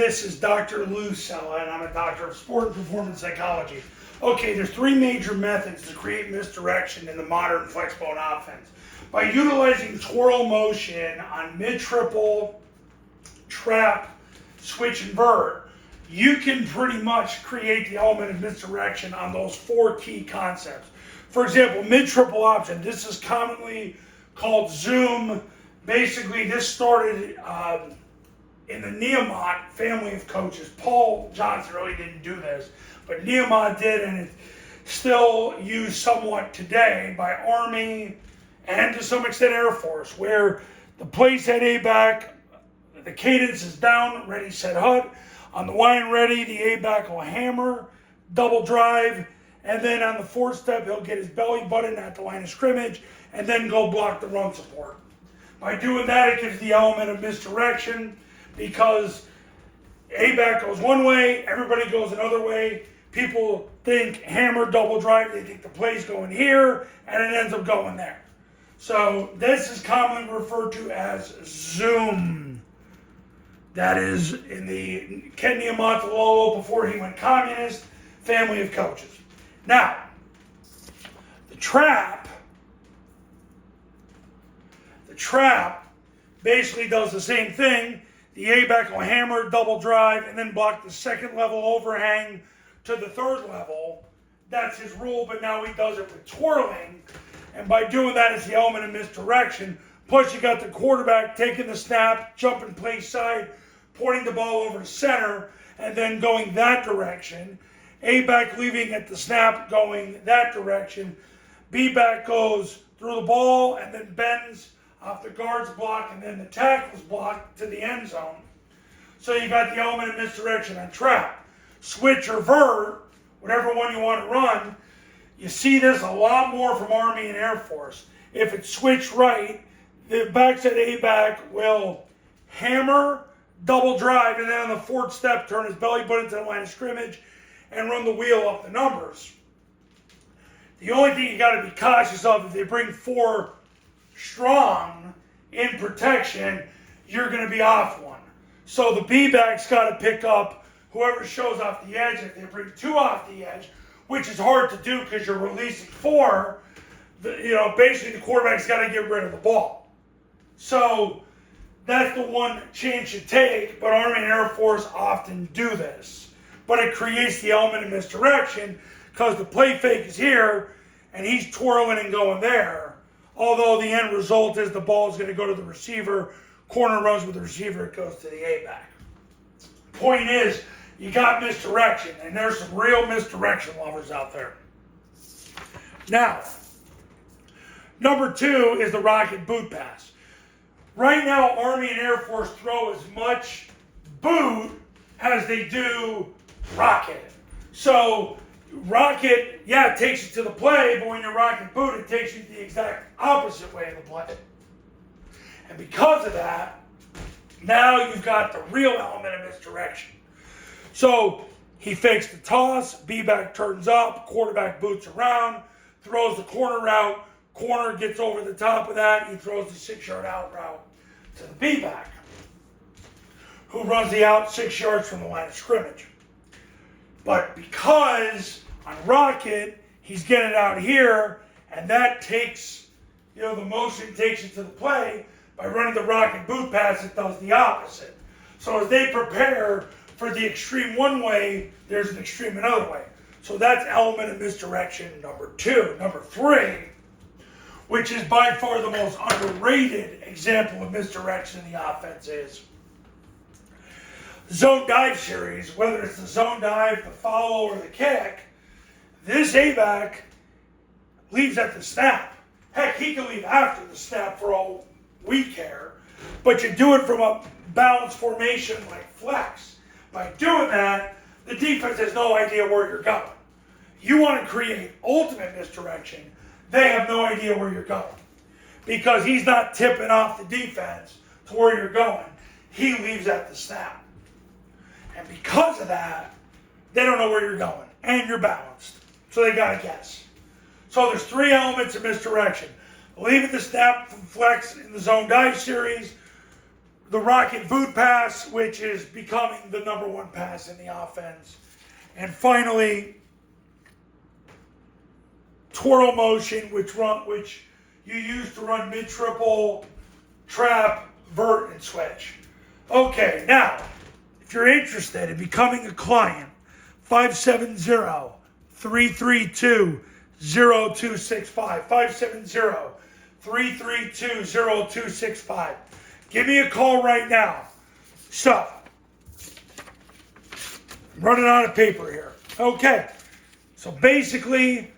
This is Dr. Lou Sella, and I'm a doctor of sport and performance psychology. Okay, there's three major methods to create misdirection in the modern Flexbone offense. By utilizing twirl motion on mid-triple, trap, switch, and vert, you can pretty much create the element of misdirection on those four key concepts. For example, mid-triple option, this is commonly called zoom. Basically, this started in the Nehemiah family of coaches. Paul Johnson really didn't do this, but Nehemiah did, and it's still used somewhat today by Army and to some extent Air Force, where the place at A-back, the cadence is down, ready, set, hut. On the Y and ready, the A-back will hammer, double drive, and then on the fourth step, he'll get his belly button at the line of scrimmage, and then go block the run support. By doing that, it gives the element of misdirection, because A-back goes one way, everybody goes another way. People think hammer, double drive, they think the play's going here, and it ends up going there. So this is commonly referred to as zoom. That is in the Ken Nehemiah before he went communist family of coaches. Now, the trap basically does the same thing. The A-back will hammer, double drive, and then block the second level overhang to the third level. That's his rule, but now he does it with twirling. And by doing that, it's the element of misdirection. Plus, you got the quarterback taking the snap, jumping play side, pointing the ball over to center, and then going that direction. A-back leaving at the snap, going that direction. B-back goes through the ball and then bends off the guard's block, and then the tackle's block to the end zone. So you got the element of misdirection on trap. Switch or vert, whatever one you want to run, you see this a lot more from Army and Air Force. If it's switch right, the backside A-back will hammer, double drive, and then on the fourth step, turn his belly button to the line of scrimmage and run the wheel up the numbers. The only thing you got to be cautious of, if they bring four strong in protection, you're going to be off one. So the B-back's got to pick up whoever shows off the edge. If they bring two off the edge, which is hard to do because you're releasing four, basically the quarterback's got to get rid of the ball. So that's the one chance you take, but Army and Air Force often do this. But it creates the element of misdirection because the play fake is here and he's twirling and going there. Although the end result is the ball is going to go to the receiver, corner runs with the receiver, it goes to the A-back. Point is, you got misdirection, and there's some real misdirection lovers out there. Now, number two is the rocket boot pass. Right now, Army and Air Force throw as much boot as they do rocket. So, rocket, it takes you to the play, but when you're rocket boot, it takes you the exact opposite way of the play. And because of that, now you've got the real element of misdirection. So he fakes the toss, B-back turns up, quarterback boots around, throws the corner route, corner gets over the top of that, he throws the 6-yard out route to the B-back, who runs the out 6 yards from the line of scrimmage. But because on rocket, he's getting it out here, and that takes, the motion takes you to the play. By running the rocket boot pass, it does the opposite. So as they prepare for the extreme one way, there's an extreme another way. So that's element of misdirection number two. Number three, which is by far the most underrated example of misdirection in the offense, is zone dive series. Whether it's the zone dive, the follow, or the kick, this A-back leaves at the snap. Heck, he can leave after the snap for all we care, but you do it from a balanced formation like flex. By doing that, the defense has no idea where you're going. You want to create ultimate misdirection, they have no idea where you're going, because he's not tipping off the defense to where you're going. He leaves at the snap. And because of that, they don't know where you're going, and you're balanced. So they got to guess. So there's three elements of misdirection. Leave at the snap from flex in the zone dive series, the rocket boot pass, which is becoming the #1 pass in the offense. And finally, twirl motion, which you use to run mid-triple, trap, vert, and switch. Okay, now, if you're interested in becoming a client, 570-332-0265. 570-332-0265. Give me a call right now. So, I'm running out of paper here. Okay, so basically,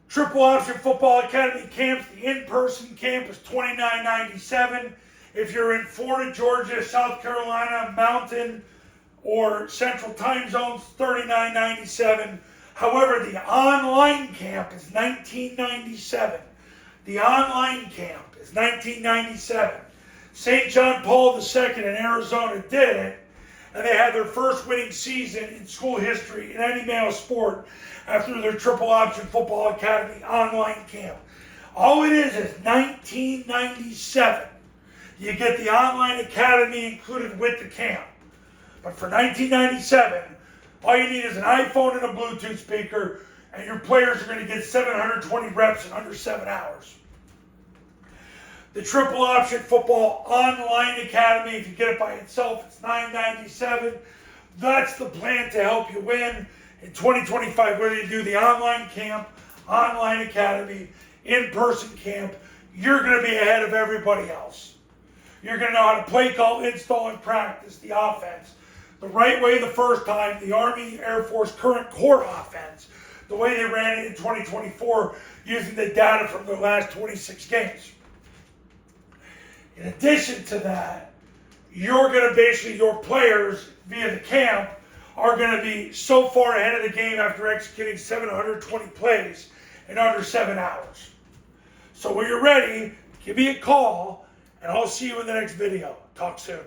Triple Option Football Academy camps, the in-person camp is $29.97. If you're in Florida, Georgia, South Carolina, Mountain, or Central Time Zones, $39.97. However, the online camp is $19.97. The online camp is $19.97. St. John Paul II in Arizona did it, and they had their first winning season in school history in any male sport after their Triple Option Football Academy online camp. All it is $19.97. You get the online academy included with the camp. But for $19.97, all you need is an iPhone and a Bluetooth speaker, and your players are going to get 720 reps in under 7 hours. The Triple Option Football Online Academy, if you get it by itself, it's $9.97. That's the plan to help you win in 2025, whether you do the online camp, online academy, in-person camp. You're going to be ahead of everybody else. You're going to know how to play, call, install, and practice the offense the right way the first time, the Army Air Force current core offense, the way they ran it in 2024 using the data from their last 26 games. In addition to that, you're going to basically, your players via the camp are going to be so far ahead of the game after executing 720 plays in under 7 hours. So when you're ready, give me a call, and I'll see you in the next video. Talk soon.